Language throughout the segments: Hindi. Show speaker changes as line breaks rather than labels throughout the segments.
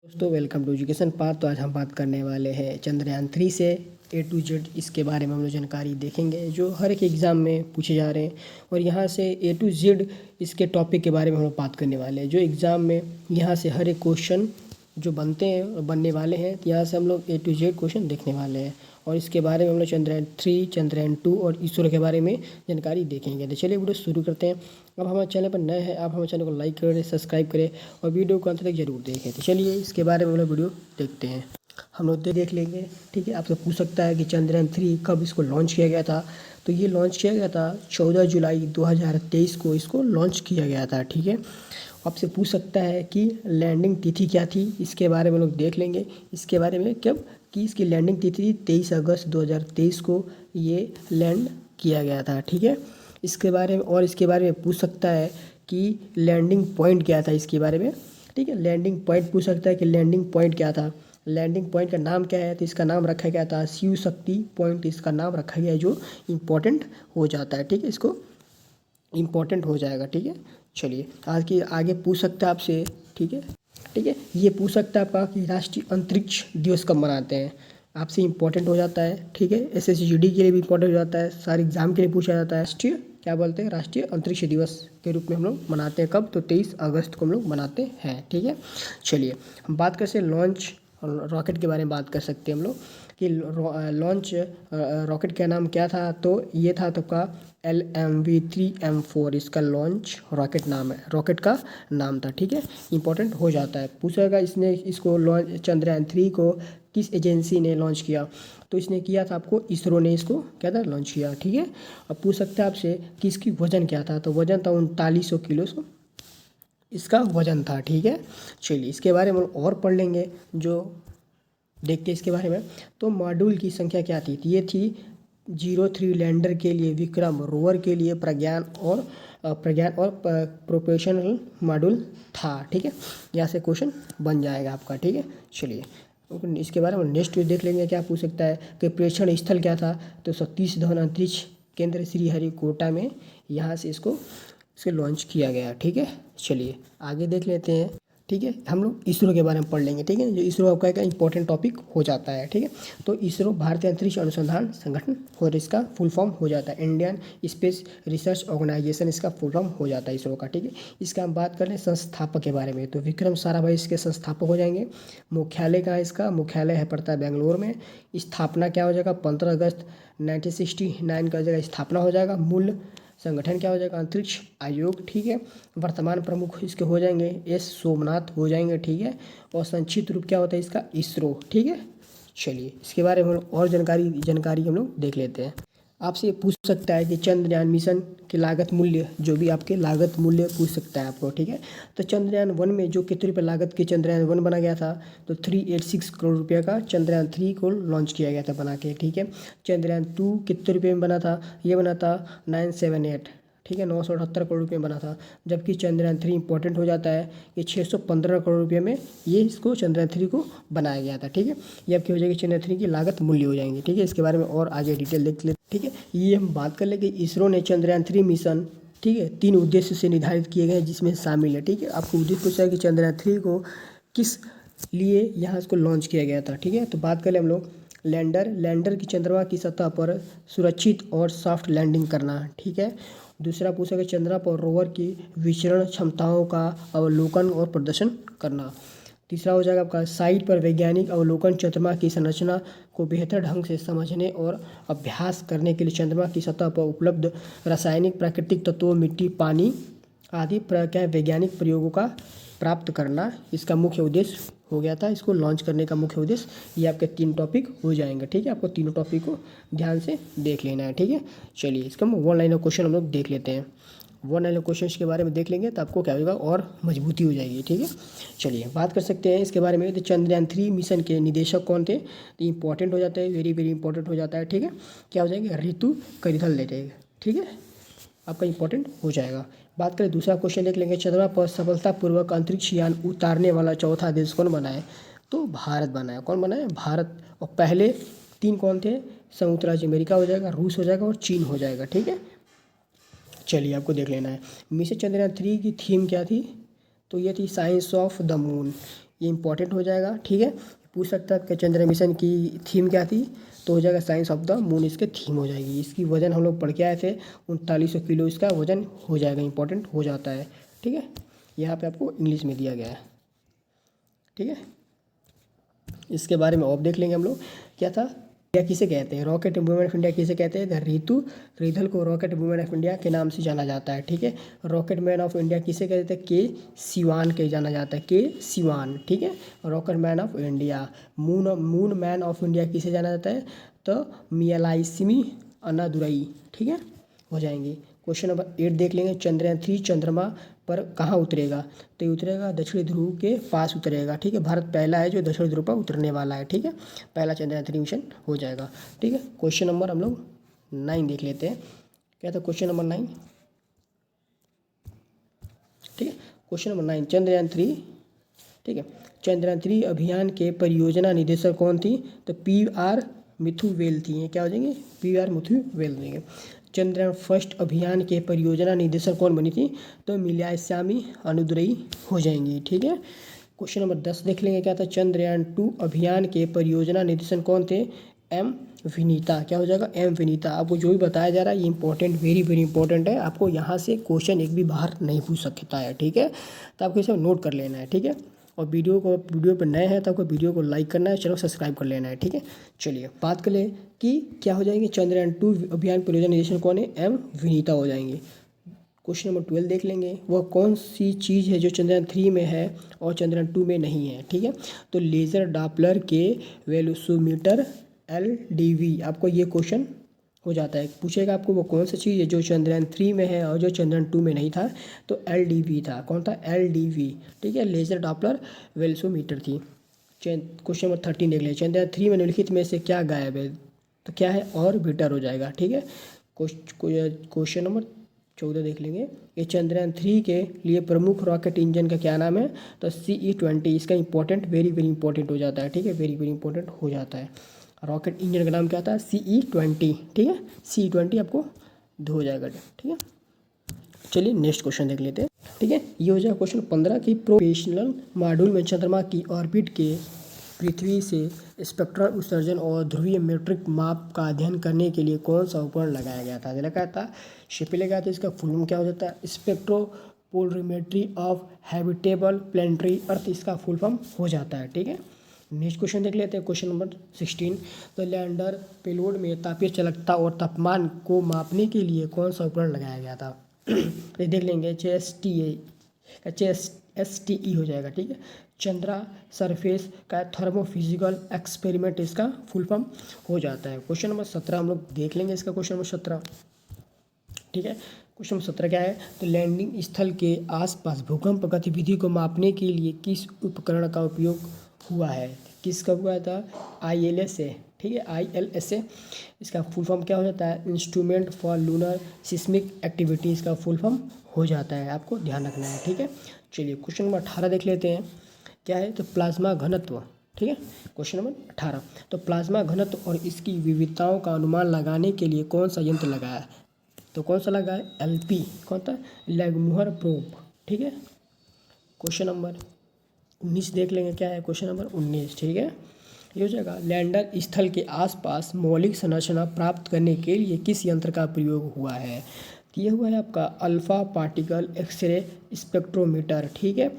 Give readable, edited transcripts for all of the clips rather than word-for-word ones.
दोस्तों वेलकम टू एजुकेशन पाथ। तो आज हम बात करने वाले हैं चंद्रयान 3 से A to Z इसके बारे में हम लोग जानकारी देखेंगे जो हर एक एग्ज़ाम में पूछे जा रहे हैं। और यहाँ से A to Z इसके टॉपिक के बारे में हम लोग बात करने वाले हैं जो एग्ज़ाम में यहाँ से हर एक क्वेश्चन जो बनते हैं और बनने वाले हैं। तो यहाँ से हम लोग A to Z क्वेश्चन देखने वाले हैं और इसके बारे में हम लोग चंद्रयान 3, चंद्रयान 2 और इसरो के बारे में जानकारी देखेंगे। तो चलिए वीडियो शुरू करते हैं। अब हमारे चैनल पर नए हैं, आप हमारे चैनल को लाइक करें, सब्सक्राइब करें और वीडियो को अंत तक जरूर देखें। तो चलिए इसके बारे में हम लोग वीडियो देखते हैं। हम लोग देख लेंगे, ठीक है। आपसे पूछ सकता है कि चंद्रयान 3 कब इसको लॉन्च किया गया था। तो ये लॉन्च किया गया था 14 जुलाई 2023 को इसको लॉन्च किया गया था, ठीक है। आपसे पूछ सकता है कि लैंडिंग तिथि क्या थी, इसके बारे में लोग देख लेंगे। इसके बारे में कब कि इसकी लैंडिंग तिथि 23 अगस्त 2023 को ये लैंड किया गया था, ठीक है। इसके बारे में और इसके बारे में पूछ सकता है कि लैंडिंग पॉइंट क्या था इसके बारे में, ठीक है। लैंडिंग पॉइंट पूछ सकता है कि लैंडिंग पॉइंट क्या था, लैंडिंग पॉइंट का नाम क्या है। तो इसका नाम रखा गया था शिव शक्ति पॉइंट, इसका नाम रखा गया है जो इम्पोर्टेंट हो जाता है, ठीक है। इसको इम्पोर्टेंट हो जाएगा, ठीक है। चलिए आज की आगे पूछ सकता है आपसे, ठीक है, ठीक है। ये पूछ सकता है आपका कि राष्ट्रीय अंतरिक्ष दिवस कब मनाते हैं, आपसे इम्पोर्टेंट हो जाता है, ठीक है। SSGD के लिए भी इम्पोर्टेंट हो जाता है, सारे एग्जाम के लिए पूछा जाता है। राष्ट्रीय क्या बोलते हैं, राष्ट्रीय अंतरिक्ष दिवस के रूप में हम लोग मनाते हैं कब, तो 23 अगस्त को हम लोग मनाते हैं, ठीक है। चलिए हम बात करते हैं लॉन्च रॉकेट के बारे में बात कर सकते हैं हम लोग कि लॉन्च रॉकेट का नाम क्या था। तो ये था आपका LMV-3M4 इसका लॉन्च रॉकेट नाम है, रॉकेट का नाम था, ठीक है। इंपॉर्टेंट हो जाता है। पूछेगा इसने इसको लॉन्च चंद्रयान 3 को किस एजेंसी ने लॉन्च किया। तो इसने किया था आपको इसरो ने इसको क्या था लॉन्च किया, ठीक है। अब पूछ सकते हैं आपसे कि इसकी वजन क्या था। तो वजन था 3900 किलो इसका वजन था, ठीक है। चलिए इसके बारे में और पढ़ लेंगे जो देखते हैं इसके बारे में। तो मॉड्यूल की संख्या क्या थी, ये थी 03 लैंडर के लिए विक्रम, रोवर के लिए प्रज्ञान और प्रोपेशनल मॉड्यूल था, ठीक है। यहाँ से क्वेश्चन बन जाएगा आपका, ठीक है। चलिए इसके बारे में नेक्स्ट देख लेंगे क्या पूछ सकता है कि प्रेक्षण स्थल क्या था। तो सतीश धवन अंतरिक्ष केंद्र श्रीहरिकोटा में यहाँ से इसको लॉन्च किया गया, ठीक है। चलिए आगे देख लेते हैं, ठीक है। हम लोग इसरो के बारे में पढ़ लेंगे, ठीक है। जो इसरो आपका एक इंपॉर्टेंट टॉपिक हो जाता है, ठीक है। तो इसरो भारतीय अंतरिक्ष अनुसंधान संगठन और इसका फुल फॉर्म हो जाता है इंडियन स्पेस रिसर्च ऑर्गेनाइजेशन, इसका फुल फॉर्म हो जाता है इसरो का, ठीक है। इसका हम बात कर लें संस्थापक के बारे में। तो विक्रम साराभाई इसके संस्थापक हो जाएंगे। मुख्यालय कहाँ है इसका, मुख्यालय है पड़ता है बेंगलोर में। स्थापना क्या हो जाएगा, 15 अगस्त 1969 का जगह स्थापना हो जाएगा। मूल संगठन क्या हो जाएगा, अंतरिक्ष आयोग, ठीक है। वर्तमान प्रमुख इसके हो जाएंगे S सोमनाथ हो जाएंगे, ठीक है। और संक्षिप्त रूप क्या होता है इसका, इसरो, ठीक है। चलिए इसके बारे में और जानकारी हम लोग देख लेते हैं। आपसे पूछ सकता है कि चंद्रयान मिशन की लागत मूल्य, जो भी आपके लागत मूल्य पूछ सकता है आपको, ठीक है। तो चंद्रयान 1 में जो कितने रुपये लागत के चंद्रयान 1 बना गया था, तो 386 करोड़ रुपये का चंद्रयान 3 को लॉन्च किया गया था बना के, ठीक है। चंद्रयान 2 कितने रुपये में बना था, ये बना था 978, ठीक है, 978 करोड़ रुपये में बना था। जबकि चंद्रयान 3 इंपॉर्टेंट हो जाता है कि 615 करोड़ रुपये में ये इसको चंद्रयान 3 को बनाया गया था, ठीक है। ये आपकी हो जाएगी चंद्रयान 3 की लागत मूल्य हो जाएंगी, ठीक है। इसके बारे में और आगे डिटेल देख लेते, ठीक है। ये हम बात कर लेंगे इसरो ने चंद्रयान 3 मिशन, ठीक है, 3 उद्देश्य से निर्धारित किए गए जिसमें शामिल है, ठीक है। आपको उद्देश्य पूछा है कि चंद्रयान 3 को किस लिए यहाँ इसको लॉन्च किया गया था, ठीक है। तो बात करें हम लोग लैंडर की चंद्रमा की सतह पर सुरक्षित और सॉफ्ट लैंडिंग करना, ठीक है। दूसरा पूछा कि चंद्रमा पर रोवर की विचरण क्षमताओं का अवलोकन और प्रदर्शन करना। तीसरा हो जाएगा आपका साइट पर वैज्ञानिक अवलोकन, चंद्रमा की संरचना को बेहतर ढंग से समझने और अभ्यास करने के लिए चंद्रमा की सतह पर उपलब्ध रासायनिक प्राकृतिक तत्वों, मिट्टी, पानी आदि क्या वैज्ञानिक प्रयोगों का प्राप्त करना, इसका मुख्य उद्देश्य हो गया था। इसको लॉन्च करने का मुख्य उद्देश्य ये आपके 3 टॉपिक हो जाएंगे, ठीक है। आपको तीनों टॉपिक को ध्यान से देख लेना है, ठीक है। चलिए इसका हम 1 लाइन क्वेश्चन हम लोग देख लेते हैं। 1 लाइन क्वेश्चन के बारे में देख लेंगे तो आपको क्या होगा और मजबूती हो जाएगी, ठीक है। चलिए बात कर सकते हैं इसके बारे में। तो चंद्रयान 3 मिशन के निदेशक कौन थे, तो इंपॉर्टेंट हो जाता है, वेरी वेरी इंपॉर्टेंट हो जाता है, ठीक है। क्या हो जाएंगे, रितु करिधल ले जाएगा, ठीक है, आपका इंपॉर्टेंट हो जाएगा। बात करें दूसरा क्वेश्चन देख लेंगे, चंद्रमा पर सफलतापूर्वक अंतरिक्ष यान उतारने वाला चौथा देश कौन बना है। तो भारत बना है। कौन बना है, भारत। और पहले 3 कौन थे, संयुक्त राज्य अमेरिका हो जाएगा, रूस हो जाएगा और चीन हो जाएगा, ठीक है। चलिए आपको देख लेना है। मिशन चंद्रयान 3 की थीम क्या थी, तो ये थी साइंस ऑफ द मून। ये इंपॉर्टेंट हो जाएगा, ठीक है। पूछ सकता है कि चंद्रयान मिशन की थीम क्या थी, तो हो जाएगा साइंस ऑफ द मून इसके थीम हो जाएगी। इसकी वजन हम लोग पढ़ के आए थे 3900 किलो इसका वजन हो जाएगा, इंपॉर्टेंट हो जाता है, ठीक है। यहाँ पे आपको इंग्लिश में दिया गया है, ठीक है। इसके बारे में और देख लेंगे हम लोग क्या था। इंडिया किसे कहते हैं, रॉकेट वुमेन ऑफ इंडिया किसे कहते हैं, रितु रीधल को रॉकेट वुमेन ऑफ इंडिया के नाम से जाना जाता है, ठीक है। रॉकेट मैन ऑफ इंडिया किसे कहते हैं, के सिवान के जाना जाता है, के सिवान, ठीक है। Rocket man of India. Moon man of India किसे जाना जाता है, तो मियालाइसिमी अन्नादुरई, ठीक है, हो जाएंगे। क्वेश्चन नंबर 8 देख लेंगे। चंद्रयान 3 चंद्रमा पर कहाँ उतरेगा, तो ये उतरेगा दक्षिणी ध्रुव के पास उतरेगा, ठीक है। भारत पहला है जो दक्षिणी ध्रुव पर उतरने वाला है, ठीक है। पहला चंद्रयान 3 मिशन हो जाएगा, ठीक है। क्वेश्चन नंबर हम लोग 9 देख लेते हैं। क्या था क्वेश्चन नंबर 9, ठीक है। क्वेश्चन नंबर 9 चंद्रयान 3, ठीक है। चंद्रयान 3 अभियान के परियोजना निदेशक कौन थी, तो PR मिथुवेल थी। क्या हो जाएंगे, PR मिथुवेल देंगे। चंद्रयान फर्स्ट अभियान के परियोजना निदेशक कौन बनी थी, तो मिलायस्वामी अनुदुरई हो जाएंगी, ठीक है। क्वेश्चन नंबर 10 देख लेंगे। क्या था चंद्रयान 2 अभियान के परियोजना निदेशक कौन थे, M विनीता। क्या हो जाएगा, M विनीता। आपको जो भी बताया जा रहा है ये इंपॉर्टेंट, वेरी वेरी इंपॉर्टेंट है। आपको यहाँ से क्वेश्चन एक भी बाहर नहीं पूछ सकता है, ठीक है। तो आपको इसे नोट कर लेना है, ठीक है। और वीडियो पर नए हैं तो आपको वीडियो को लाइक करना है, चैनल सब्सक्राइब कर लेना है, ठीक है। चलिए बात कर लें कि क्या हो जाएंगे। चंद्रयान 2 अभियान परियोजना निदेशक कौन है, M विनीता हो जाएंगे। क्वेश्चन नंबर 12 देख लेंगे। वह कौन सी चीज़ है जो चंद्रयान 3 में है और चंद्रयान 2 में नहीं है, ठीक है। तो लेज़र डॉपलर के वेलोसिमीटर LDV, आपको ये क्वेश्चन हो जाता है, पूछेगा आपको वो कौन सी चीज़ है जो चंद्रयान 3 में है और जो चंद्रयान 2 में नहीं था, तो LDV था। कौन था, LDV, ठीक है, लेज़र डॉपलर वेलोसिमीटर थी। क्वेश्चन नंबर 13 देख लें। चंद्रयान 3 में निम्नलिखित में से क्या गायब है, तो क्या है, ऑर्बिटर हो जाएगा, ठीक है। क्वेश्चन नंबर 14 देख लेंगे। ये चंद्रयान 3 के लिए प्रमुख रॉकेट इंजन का क्या नाम है, तो CE-20। इसका इंपॉर्टेंट, वेरी वेरी इंपॉर्टेंट हो जाता है, ठीक है, वेरी वेरी इंपॉर्टेंट हो जाता है। रॉकेट इंजन का नाम क्या था, CE-20, ठीक है। CE-20 आपको हो जाएगा, ठीक है। चलिए नेक्स्ट क्वेश्चन देख लेते हैं, ठीक है। ये हो जाएगा क्वेश्चन 15 की प्रोफेशनल मॉड्यूल में चंद्रमा की ऑर्बिट के पृथ्वी से स्पेक्ट्रल उत्सर्जन और ध्रुवीय मीट्रिक माप का अध्ययन करने के लिए कौन सा उपकरण लगाया गया था, लगाया था शिप लगाया था। इसका फुल फॉर्म क्या हो जाता है, स्पेक्ट्रोपोलरीमेट्री ऑफ हैबिटेबल प्लानिटरी अर्थ, इसका फुल फॉर्म हो जाता है, ठीक है। नेक्स्ट क्वेश्चन देख लेते हैं। क्वेश्चन नंबर 16, तो लैंडर पेलोड में तापीय चालकता और तापमान को मापने के लिए कौन सा उपकरण लगाया गया था, ये देख लेंगे। STE हो जाएगा, ठीक है। चंद्रा सरफेस का थर्मोफिजिकल एक्सपेरिमेंट, इसका फुल फॉर्म हो जाता है। क्वेश्चन नंबर 17 हम लोग देख लेंगे। इसका क्वेश्चन नंबर 17, ठीक है। क्वेश्चन नंबर 17 क्या है, तो लैंडिंग स्थल के आसपास भूकंप गतिविधि को मापने के लिए किस उपकरण का उपयोग हुआ है, किसका हुआ था, ILSA, ठीक है, ILSA। इसका फुल फॉर्म क्या हो जाता है, instrument for lunar seismic activities का फुल फॉर्म हो जाता है, आपको ध्यान रखना है, ठीक है। चलिए क्वेश्चन नंबर 18 देख लेते हैं। क्या है, तो प्लाज्मा घनत्व, ठीक है। क्वेश्चन नंबर 18, तो प्लाज्मा घनत्व और इसकी विविधताओं का अनुमान लगाने के लिए कौन सा यंत्र लगाया है, तो कौन सा लगा है, LP, कौन था, लैगमुहर प्रोब, ठीक है। क्वेश्चन नंबर 19 देख लेंगे। क्या है क्वेश्चन नंबर 19, ठीक है। ये हो जाएगा, लैंडर स्थल के आसपास मौलिक संरचना प्राप्त करने के लिए किस यंत्र का प्रयोग हुआ है, तो ये हुआ है आपका अल्फा पार्टिकल एक्सरे स्पेक्ट्रोमीटर, ठीक है।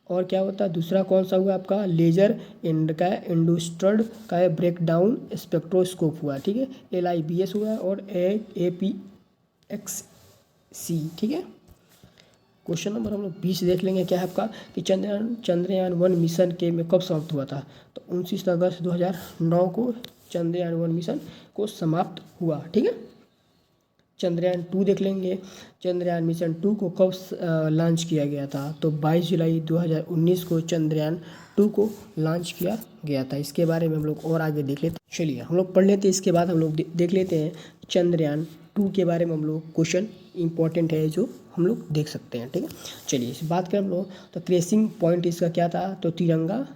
और क्या होता है दूसरा, कौन सा हुआ आपका, लेजर इंडस्ट्रड का ब्रेकडाउन स्पेक्ट्रोस्कोप हुआ, ठीक है, LIBS हुआ और APXC, ठीक है। क्वेश्चन नंबर हम लोग 20 देख लेंगे। क्या है आपका, कि चंद्रयान 1 मिशन के में कब समाप्त हुआ था, तो 29 अगस्त 2009 को चंद्रयान 1 मिशन को समाप्त हुआ, ठीक है। चंद्रयान 2 देख लेंगे। चंद्रयान मिशन 2 को कब लॉन्च किया गया था, तो 22 जुलाई 2019 को चंद्रयान 2 को लॉन्च किया गया था। इसके बारे में हम लोग और आगे देख लेते हैं। चलिए हम लोग पढ़ लेते हैं, इसके बाद हम लोग देख लेते हैं चंद्रयान 2 के बारे में। हम लोग क्वेश्चन इंपॉर्टेंट है जो हम लोग देख सकते हैं, ठीक है। चलिए इस बात करें हम लोग, तो क्रेसिंग पॉइंट इसका क्या था, तो तिरंगा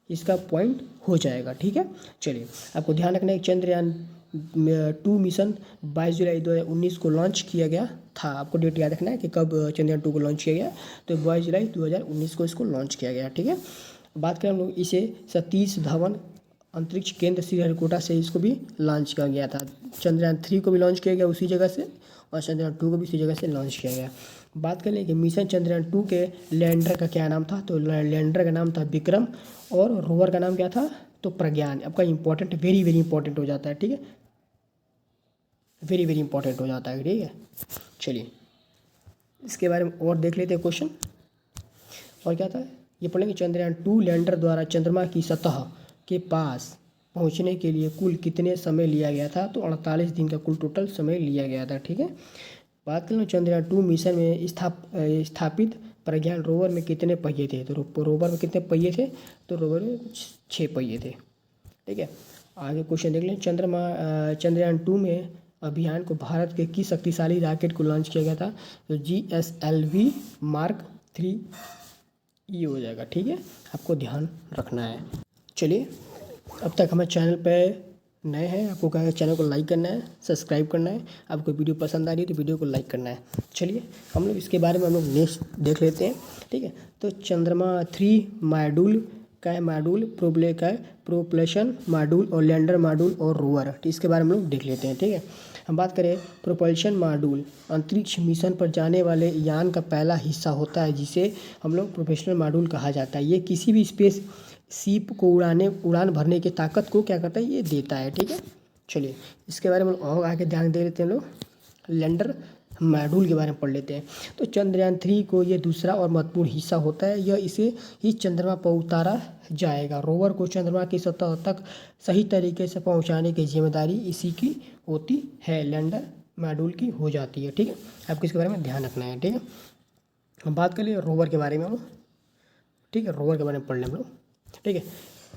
इसका पॉइंट हो जाएगा, ठीक है। चलिए आपको ध्यान रखना है, चंद्रयान 2 मिशन 22 जुलाई 2019 को लॉन्च किया गया था। आपको डेट याद रखना है कि कब चंद्रयान 2 को लॉन्च किया गया, तो 22 जुलाई 2019 को इसको लॉन्च किया गया, ठीक है। बात करें हम लोग इसे सतीश धवन अंतरिक्ष केंद्र श्रीहरिकोटा से इसको भी लॉन्च किया गया था। चंद्रयान 3 को भी लॉन्च किया गया उसी जगह से, और चंद्रयान 2 को भी उसी जगह से लॉन्च किया गया। बात कर लें कि मिशन चंद्रयान 2 के लैंडर का क्या नाम था, तो लैंडर का नाम था विक्रम, और रोवर का नाम क्या था, तो प्रज्ञान। आपका इंपॉर्टेंट, वेरी वेरी इंपॉर्टेंट हो जाता है, ठीक है, वेरी वेरी इंपॉर्टेंट हो जाता है, ठीक है। चलिए इसके बारे में और देख लेते हैं क्वेश्चन। और क्या था ये पढ़ेंगे, चंद्रयान 2 लैंडर द्वारा चंद्रमा की सतह के पास पहुंचने के लिए कुल कितने समय लिया गया था, तो 48 दिन का कुल टोटल समय लिया गया था, ठीक है। बात करें चंद्रयान 2 मिशन में स्थापित प्रज्ञान रोवर में कितने पहिए थे, तो रोवर में कितने पहिए थे, तो रोवर में 6 पहिए थे, ठीक है। आगे क्वेश्चन देख लें, चंद्रयान 2 में अभियान को भारत के किस शक्तिशाली रॉकेट को लॉन्च किया गया था, तो GSLV Mark 3 ये हो जाएगा, ठीक है, आपको ध्यान रखना है। चलिए अब तक हमारे चैनल पे नए हैं, आपको क्या है, चैनल को लाइक करना है, सब्सक्राइब करना है। आपको वीडियो पसंद आ रही है तो वीडियो को लाइक करना है। चलिए हम लोग इसके बारे में हम लोग नेक्स्ट देख लेते हैं, ठीक है। तो चंद्रमा 3 मॉड्यूल का है, मॉड्यूल प्रोप्ले का है, प्रोपल्शन मॉड्यूल और लैंडर मॉड्यूल और रोवर, तो इसके बारे में हम लोग देख लेते हैं, ठीक है। हम बात करें प्रोपल्शन मॉड्यूल, अंतरिक्ष मिशन पर जाने वाले यान का पहला हिस्सा होता है जिसे हम लोग प्रोपेशनल मॉड्यूल कहा जाता है। ये किसी भी स्पेस शिप को उड़ान भरने की ताकत को क्या करता है, ये देता है, ठीक है। चलिए इसके बारे में और आगे ध्यान दे लेते हैं लोग। लैंडर मॉड्यूल के बारे में पढ़ लेते हैं। तो चंद्रयान 3 को ये दूसरा और महत्वपूर्ण हिस्सा होता है, यह इसे ही चंद्रमा पर उतारा जाएगा। रोवर को चंद्रमा की सतह तक सही तरीके से पहुंचाने की जिम्मेदारी इसी की होती है, लैंडर मॉड्यूल की हो जाती है, ठीक है। आपको इसके बारे में ध्यान रखना है, ठीक है। हम बात कर लिए रोवर के बारे में हम लोग, ठीक है, रोवर के बारे में पढ़ लें हम लोग, ठीक है।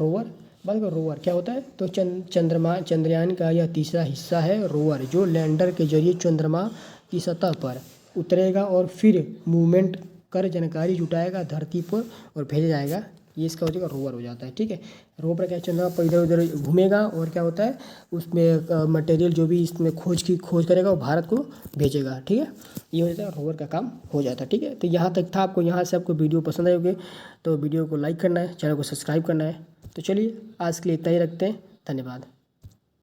रोवर, बात करो रोवर क्या होता है, तो चंद्रयान का यह तीसरा हिस्सा है रोवर, जो लैंडर के जरिए चंद्रमा की सतह पर उतरेगा और फिर मूवमेंट कर जानकारी जुटाएगा धरती पर और भेजा जाएगा। ये इसका हो जाएगा रोवर हो जाता है, ठीक है। रोवर क्या, चंद्रमा पर इधर उधर घूमेगा और क्या होता है उसमें मटेरियल जो भी इसमें खोज करेगा वो भारत को भेजेगा, ठीक है। ये हो जाता है रोवर का काम हो जाता है, ठीक है। तो यहाँ तक था, आपको यहाँ से आपको वीडियो पसंद आई होगी तो वीडियो को लाइक करना है, चैनल को सब्सक्राइब करना है। तो चलिए आज के लिए इतना ही रखते हैं, धन्यवाद।